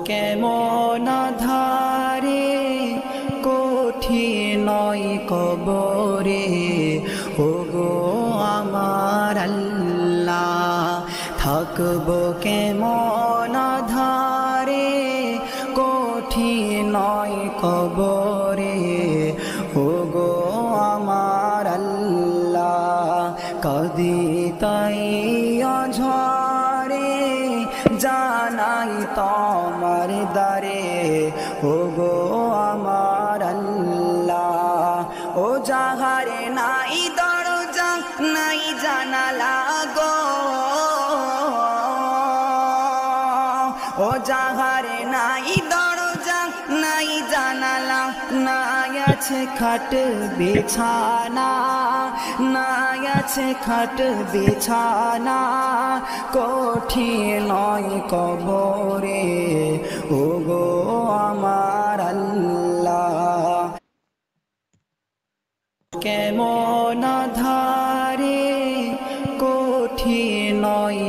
কেমন ধারে কঠিন নয় কবরে, ওগো আমার আল্লাহ থাকবো কেমন ধারে কঠিন নয় কবরে, ওগো আমার আল্লাহ কদি তাই ঝরে জানাই তোমার দারে, ওগো আমার আল্লাহ ও যাহারে নাই দরজা নাই জানালা গো, ও যাহারে নাই দরজা নাই জানালা, নাই আছে খাট বিছানা, নাই আছে খাট বিছানা কঠিন নয় কবরে, ওগো আমার আল্লাহ কেমন ধারে কঠিন নয়